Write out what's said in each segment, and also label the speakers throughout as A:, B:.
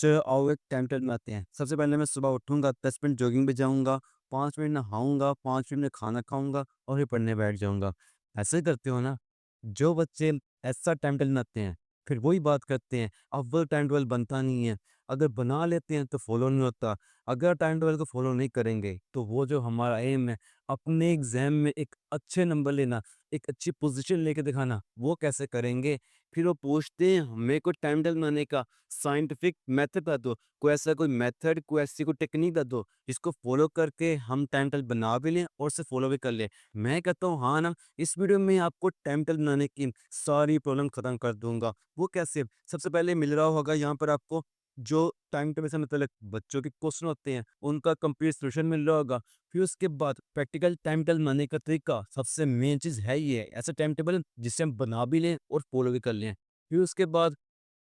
A: बच्चे और एक टाइम टेबल बनाते हैं। सबसे पहले मैं सुबह उठूँगा, 10 मिनट जॉगिंग पे जाऊँगा, 5 मिनट नहाऊँगा, 5 मिनट में खाना खाऊँगा और फिर पढ़ने बैठ जाऊँगा। ऐसे करते हो ना? जो बच्चे ऐसा टाइम टेबल बनाते हैं, फिर वही बात करते हैं, अब वो टाइम टेबल बनता नहीं है। अगर बना लेते हैं तो फ़ॉलो नहीं होता। अगर टाइम टेबल को फ़ॉलो नहीं करेंगे, तो वो जो हमारा एम है, अपने एग्ज़ाम में एक अच्छे नंबर लेना, एक अच्छी पोज़ीशन लेके दिखाना, वो कैसे करेंगे? फिर वो पूछते हैं, मेरे को टाइम टेबल बनाने का साइंटिफिक मेथड बता दो, कोई ऐसा कोई मेथड, कोई ऐसी कोई टेक्निक बता दो, जिसको फ़ॉलो करके हम टाइम टेबल बना भी लें और उसे फ़ॉलो भी कर लें। मैं कहता हूँ हाँ ना, इस वीडियो में आपको टाइम टेबल बनाने की सारी प्रॉब्लम खत्म कर दूँगा। वो कैसे? सबसे पहले मिल रहा होगा यहाँ पर आपको जो टाइम टेबल से मतलब बच्चों के क्वेश्चन होते हैं, उनका कंप्लीट सॉल्यूशन मिल रहा होगा। फिर उसके बाद प्रैक्टिकल टाइम टेबल बनाने का तरीका सबसे मेन चीज़ है ये, ऐसा टाइम टेबल जिसे हम बना भी लें और फ़ॉलो भी कर लें। फिर उसके बाद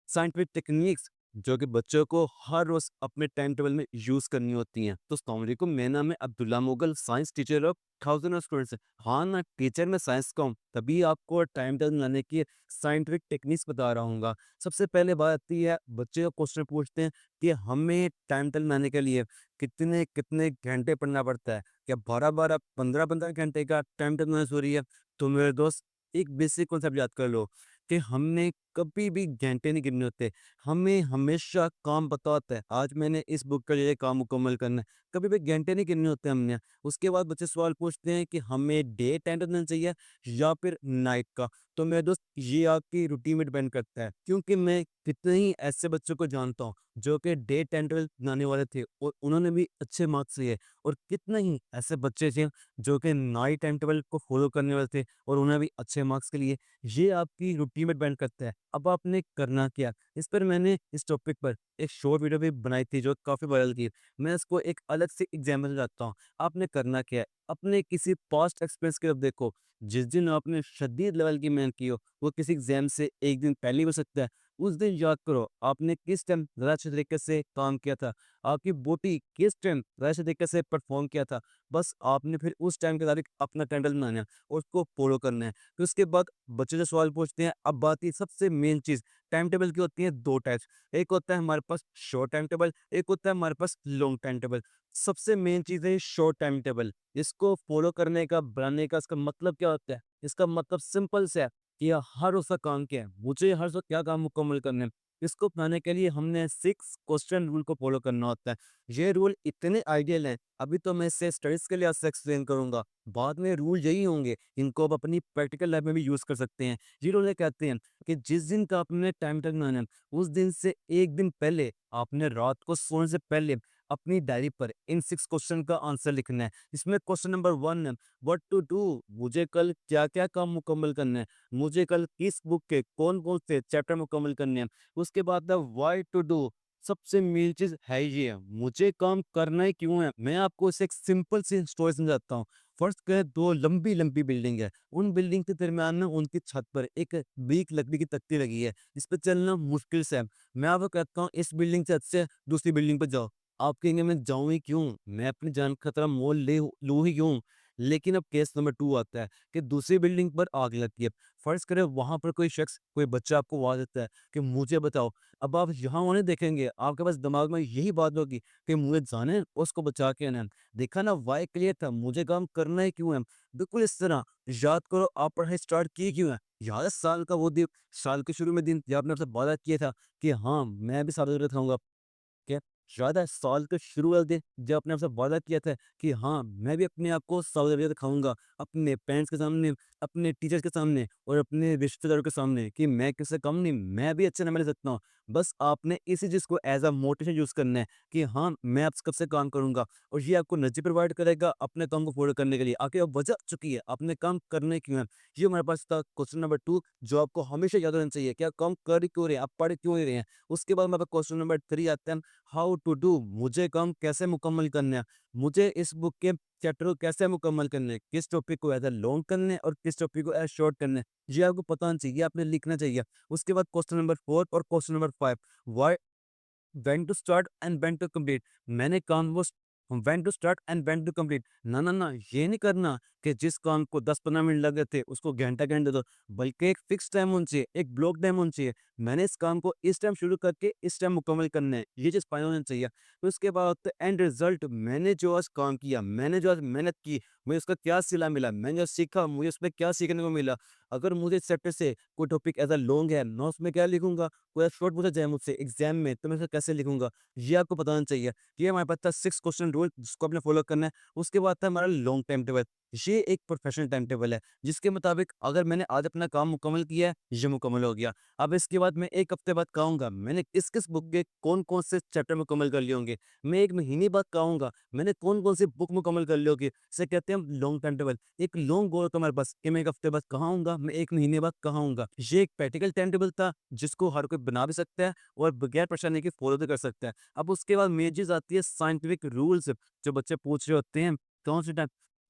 A: साइंटिफिक टेक्निक्स जो कि बच्चों को हर रोज अपने टाइम टेबल में यूज करनी होती हैं। तो अस्सलाम वालेकुम, मेरा नाम है Abdullah Mughal, science teacher of thousand of students. हाँ ना, टीचर मैं साइंस का हूँ, तभी आपको टाइम टेबल बनाने की साइंटिफिक टेक्निक्स बता रहा हूँ। सबसे पहले बात आती है, बच्चे को क्वेश्चन पूछते हैं कि हमें टाइम टेबल बनाने के लिए कितने कितने घंटे पढ़ना पड़ता है, क्या 12-12 15-15 घंटे का टाइम टेबल बनाना जरूरी है? तो मेरे दोस्त, एक बेसिक कॉन्सेप्ट याद कर लो कि हमने कभी भी घंटे नहीं गिनने होते। हमें हमेशा काम पता होता है, आज मैंने इस बुक का ये काम मुकम्मल करना है, कभी भी घंटे नहीं गिनने होते हमने। उसके बाद बच्चे सवाल पूछते हैं कि हमें डे टाइम टेबल चाहिए या फिर नाइट का। तो मेरे दोस्त, ये आपकी रूटीन में डिपेंड करता है, क्योंकि मैं कितने ही ऐसे बच्चों को जानता हूँ जो कि डे टाइम टेबल बनाने वाले थे और उन्होंने भी अच्छे मार्क्स लिए, और कितने ही ऐसे बच्चे थे जो कि नाइट टाइम टेबल को फॉलो करने वाले थे और उन्हें भी अच्छे मार्क्स के लिए। ये आपकी रूटीन में डिपेंड करता है। अब आपने करना क्या? इस पर मैंने इस टॉपिक पर एक शॉर्ट वीडियो भी बनाई थी जो काफ़ी वायरल थी। मैं इसको एक अलग से एग्जाम्पल बताता हूँ। आपने करना क्या है? अपने किसी पास्ट एक्सपीरियंस की तरफ देखो। जिस दिन आपने शदीद लेवल की मेहनत की हो, वो किसी एग्जाम से 1 दिन पहले ही हो सकता है। उस दिन याद करो, आपने किस टाइम ज़्यादा अच्छे तरीके से काम किया था। आपकी बॉडी किस टाइम ज़्यादा अच्छे तरीके से परफ़ॉर्म किया था। बस आपने फिर उस टाइम के मुताबिक अपना टाइम टेबल बनाना है और उसको फ़ॉलो करना है। फिर उसके बाद बच्चे जो सवाल पूछते हैं, अब बात की सबसे मेन चीज़, टाइम टेबल की होती है 2 टाइप्स। एक होता है हमारे पास शॉर्ट टाइम टेबल, एक होता है हमारे पास लॉन्ग टाइम टेबल। सबसे मेन चीज़ है शॉर्ट टाइम टेबल। इसको फॉलो करने का, बनाने का इसका मतलब क्या होता है? इसका मतलब सिंपल सा है कि हर रोज़ का काम क्या है? मुझे हर रोज़ क्या काम मुकम्मल करने हैं? इसको बनाने के लिए हमने 6 क्वेश्चन रूल को फॉलो करना होता है। ये रूल इतने आइडियल हैं, अभी तो मैं इसे स्टडीज़ के लिहाज़ से एक्सप्लेन करूँगा। बाद में रूल यही होंगे, इनको आप अपनी प्रैक्टिकल लाइफ़ में भी यूज़ कर सकते हैं। ये रूल ये कहते हैं कि जिस दिन का आपने टाइम टेबल बनाना है, उस दिन से 1 दिन पहले आपने रात को सोने से पहले अपनी डायरी पर इन 6 क्वेश्चन का आंसर लिखना है। इसमें क्वेश्चन नंबर 1 है, व्हाट टू डू? मुझे कल क्या-क्या काम मुकम्मल करना है? मुझे कल किस बुक के कौन-कौन से चैप्टर मुकम्मल करने हैं? उसके बाद है व्हाई टू डू? सबसे मेन चीज़ है ये, मुझे काम करना ही क्यों है? मैं आपको इसे एक सिंपल सी स्टोरी समझाता हूँ। फर्ज़ करें 2 लंबी-लंबी बिल्डिंग है। उन बिल्डिंग के दरमियान ना उनकी छत पर एक बारीक लकड़ी की तख्ती लगी है, इस पे चलना मुश्किल से है। मैं आपको कहता हूँ इस बिल्डिंग से अच्छे दूसरी बिल्डिंग पे जाओ। आप कहेंगे मैं जाऊँ ही क्यों? मैं अपनी जान का खतरा मोल लूँ ही क्यों? लेकिन अब केस नंबर 2 आता है कि दूसरी बिल्डिंग पर आग लगती है। फ़र्ज़ करें वहाँ पर कोई शख्स, कोई बच्चा आपको आवाज़ देता है कि मुझे बचाओ। अब आप यहाँ उन्हें देखेंगे, आपके पास दिमाग में यही बात होगी कि मुझे जाना है, उसको बचा के आना है। देखा ना, व्हाय क्लियर था, मुझे काम करना ही क्यों है। बिल्कुल इस तरह याद करो, आप पढ़ाई स्टार्ट की क्यों है? याद है साल का वो दिन, साल के शुरू में दिन जब आपने आपसे वादा किया था कि हाँ, मैं भी साल खाऊँगा। क्या याद है साल के शुरू वाले दिन जब आपने हमसे वादा किया था कि हाँ, मैं भी अपने आप को सौंदर्य दिखाऊँगा, अपने पेरेंट्स के सामने, अपने टीचर्स के सामने और अपने रिश्तेदारों के सामने कि मैं किसी से कम नहीं, मैं भी अच्छे नंबर ले सकता हूँ। बस आपने इसी चीज़ को एज़ अ मोटिवेशन यूज़ करना है कि हाँ, मैं अब कब से काम करूँगा, और ये आपको एनर्जी प्रोवाइड करेगा अपने काम को पूरा करने के लिए। आखिर अब वजह चुकी है, आपने काम करने क्यों है? ये हमारे पास था क्वेश्चन नंबर 2, जो आपको हमेशा याद रहना चाहिए कि आप काम कर क्यों रहे हैं, आप पढ़ क्यों नहीं रहे हैं। उसके बाद हमारे पास क्वेश्चन नंबर 3 आता है, हाउ टू डू? मुझे काम कैसे मुकम्मल करना है? मुझे इस बुक के चैप्टर को कैसे मुकम्मल करना है? किस टॉपिक को एज़ अ लॉन्ग करना है और किस टॉपिक को एज़ शॉर्ट करना है? ये आपको पता होना चाहिए, आपने लिखना चाहिए। उसके बाद क्वेश्चन नंबर 4 और question number 5, why when to start and when to complete? मैंने काम वो when to start and when to complete. ना, ना, ना, ये नहीं करना कि जिस काम को 10-15 मिनट लग गए थे, उसको घंटा-घंटा दे दो, बल्कि एक फिक्स टाइम होना चाहिए, एक ब्लॉक टाइम होना चाहिए। मैंने इस काम को इस टाइम शुरू करके इस टाइम मुकम्मल करना है, ये चीज़ फाइनल होना चाहिए। तो उसके बाद होता है एंड रिजल्ट, मैंने जो आज काम किया, मैंने जो आज मेहनत की, मुझे उसका क्या सिला मिला, मैंने जो सीखा, मुझे उसमें क्या सीखने को मिला। अगर मुझे इस चैप्टर से कोई टॉपिक ऐसा लॉन्ग है, मैं उसमें क्या लिखूँगा, कोई शॉर्ट पूछा जाए मुझसे एग्ज़ाम में, तो मैं उसे कैसे लिखूँगा, ये आपको पता होना चाहिए। ये हमारे पास था 6 क्वेश्चन रूल, जिसको आपने फॉलो करना है। उसके बाद था हमारा लॉन्ग टाइम टेबल। ये एक प्रोफेशनल टाइम टेबल है, जिसके मुताबिक अगर मैंने आज अपना काम मुकम्मल किया है, ये मुकम्मल हो गया। अब इसके बाद मैं 1 हफ्ते बाद कहूँगा, मैंने किस-किस बुक के कौन-कौन से चैप्टर मुकम्मल कर लिए होंगे। मैं 1 महीने बाद कहूँगा, मैंने कौन-कौन सी बुक मुकम्मल कर ली होगी। इसे कहते हैं हम लॉन्ग टाइम टेबल। एक लॉन्ग गोल होता है हमारे पास कि मैं 1 हफ्ते बाद कहाँ हूँगा, मैं 1 महीने बाद कहाँ हूँगा। ये एक प्रैक्टिकल टाइम टेबल था, जिसको हर कोई बना भी सकता है और बगैर परेशानी के फॉलो भी कर सकता है। अब उसके बाद मेन चीज़ आती है साइंटिफिक रूल्स, जो बच्चे पूछ रहे होते हैं,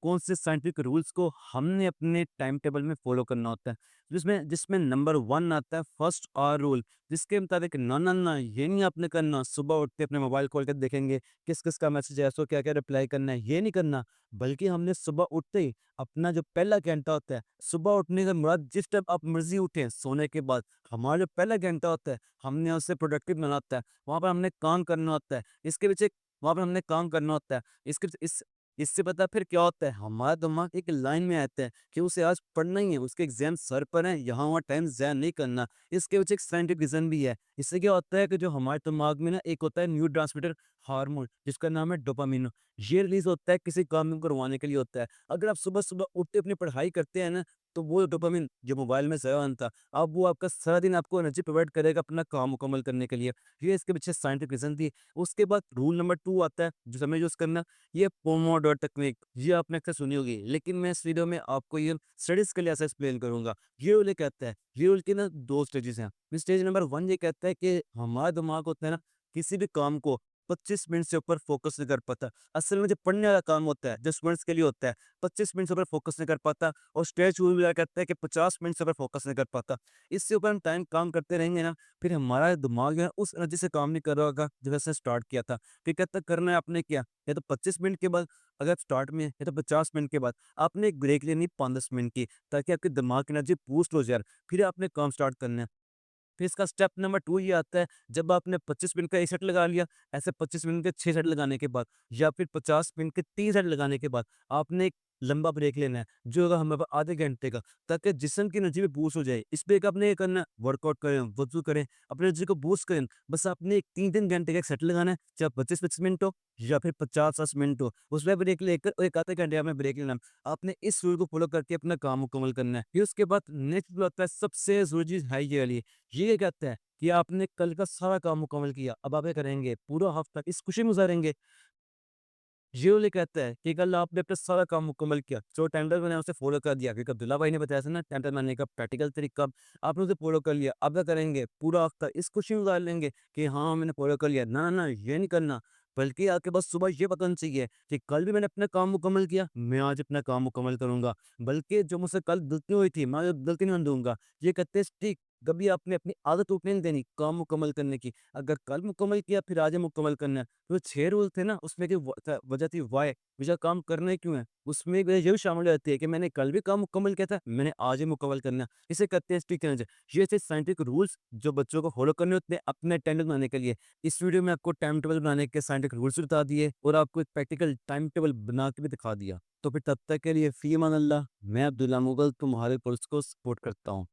A: कौन से साइंटिफिक रूल्स को हमने अपने टाइम टेबल में फॉलो करना होता है। जिसमें जिसमें नंबर 1 आता है फर्स्ट आवर रूल, जिसके मुताबिक ना, ना, ना, ये नहीं आपने करना, सुबह उठते अपने मोबाइल खोल के देखेंगे, किस-किस का मैसेज है, सो क्या-क्या रिप्लाई करना है, ये नहीं करना। बल्कि हमने सुबह उठते ही अपना जो पहला घंटा होता है, सुबह उठने से मुराद जिस टाइम आप मर्ज़ी उठें, सोने के बाद, हमारा जो पहला घंटा होता है, हमने उसे प्रोडक्टिव बनाना होता है। वहाँ पर हमने काम करना होता है। इसके पीछे वहाँ पर हमने काम करना होता है। इसके इस इससे पता है फिर क्या होता है, हमारा दिमाग एक लाइन में आता है कि उसे आज पढ़ना ही है, उसके एग्ज़ाम सर पर हैं, यहाँ-वहाँ टाइम ज़ाया नहीं करना। इसके पीछे एक साइंटिफिक रीज़न भी है। इससे क्या होता है कि जो हमारे दिमाग में ना एक होता है न्यूरोट्रांसमीटर हार्मोन, जिसका नाम है डोपामाइन। ये रिलीज़ होता है किसी काम को करवाने के लिए होता है। अगर आप सुबह-सुबह उठ के अपनी पढ़ाई करते हैं ना, तो वो डोपामाइन जो मोबाइल में ज़ाया होना था, अब वो आपका सारा दिन आपको एनर्जी प्रोवाइड करेगा अपना काम मुकम्मल करने के लिए। ये इसके पीछे साइंटिफिक रीज़न थी। उसके बाद रूल नंबर 2 आता है, जो समय यूज़ करना, ये पोमोडोर टेक्निक, ये आपने अक्सर सुनी होगी, लेकिन मैं इस वीडियो में आपको ये स्टडीज़ के लिए ऐसा एक्सप्लेन करूँगा। ये रूल ये कहता है, ये रूल की ना 2 स्टेजेज़ हैं। स्टेज नंबर 1 ये कहता है कि हमारा दिमाग होता है ना, किसी भी काम को 25 मिनट से ऊपर फ़ोकस नहीं कर पाता। असल में जो पढ़ने वाला काम होता है, जो स्टूडेंट्स के लिए होता है, 25 मिनट से ऊपर फ़ोकस नहीं कर पाता और स्टेज रूल ये कहता है कि 50 मिनट से ऊपर फ़ोकस नहीं कर पाता। इससे ऊपर हम टाइम काम करते रहेंगे ना, फिर हमारा दिमाग जो है उस एनर्जी से काम नहीं कर रहा होगा, जो वैसे स्टार्ट किया था। फिर कहता है करना है आपने क्या? या तो 25 मिनट के बाद अगर आप स्टार्ट में हैं, या तो 50 मिनट के बाद आपने एक ब्रेक लेनी 5-10 मिनट की, ताकि आपके दिमाग की एनर्जी बूस्ट हो जाए। फिर आपने काम स्टार्ट करना है। फिर इसका स्टेप नंबर 2 ये आता है, जब आपने 25 मिनट का 1 सेट लगा लिया, ऐसे 25 मिनट के 6 सेट लगाने के बाद या फिर 50 मिनट के 3 सेट लगाने के बाद आपने एक लंबा ब्रेक लेना है, जो होगा हमारे पास आधे घंटे का, ताकि जिस्म की एनर्जी भी बूस्ट हो जाए। इस ब्रेक आपने ये करना है, वर्कआउट करें, वज़ू करें, अपनी एनर्जी को बूस्ट करें। बस आपने एक 3-3 घंटे का एक सेट लगाना है, चाहे 25-25 मिनट हो या फिर 50-60 मिनट हो। उसमें ब्रेक लेकर और 1 आधे घंटे आपने ब्रेक लेना है। आपने इस रूल को फ़ॉलो करके अपना काम मुकम्मल करना है। फिर उसके बाद नेक्स्ट जो आता है, सबसे ज़रूरी चीज़ है ये वाली। ये कहता है कि आपने कल का सारा काम मुकम्मल किया, अब आप क्या करेंगे? पूरा हफ्ता इस खुशी में गुज़ारेंगे। ये वाले कहता है कि कल आपने अपना सारा काम मुकम्मल किया, जो टाइम टेबल बनाया उसे फ़ॉलो कर दिया, क्योंकि अब्दुल्ला भाई ने बताया था ना टाइम टेबल बनाने का प्रैक्टिकल तरीका, आपने उसे फ़ॉलो कर लिया। अब क्या करेंगे? पूरा हफ्ता इस खुशी में गुज़ार लेंगे कि हाँ, मैंने फ़ॉलो कर लिया। ना, ना, ना, ये नहीं करना, बल्कि आपके पास सुबह ये पता होना चाहिए कि कल भी मैंने अपना काम मुकम्मल किया, मैं आज अपना काम मुकम्मल करूँगा। बल्कि जो मुझसे कल गलती हुई थी, मैं आज गलती नहीं होने दूँगा। ये कहते हैं स्टिक, कभी आपने अपनी आदत टूटने नहीं देनी काम मुकम्मल करने की। अगर कल मुकम्मल किया, फिर आज ही मुकम्मल करना है। तो 6 रूल थे ना, उसमें की वजह थी व्हाय, मुझे काम करना ही क्यों है? उसमें एक वजह ये भी शामिल हो जाती है कि मैंने कल भी काम मुकम्मल किया था, मैंने आज ही मुकम्मल करना है। इसे कहते हैं स्टिक टू। ये थे साइंटिफिक रूल्स जो बच्चों को फॉलो करने होते हैं अपने टाइम टेबल बनाने के लिए। इस वीडियो में आपको टाइम टेबल बनाने के साइंटिफिक रूल्स भी बता दिए और आपको एक प्रैक्टिकल टाइम टेबल बना के भी दिखा दिया। तो फिर तब तक के लिए फ़ी अमान अल्लाह। मैं अब्दुल्ला मुगल तुम्हारे कोर्स को सपोर्ट करता हूँ।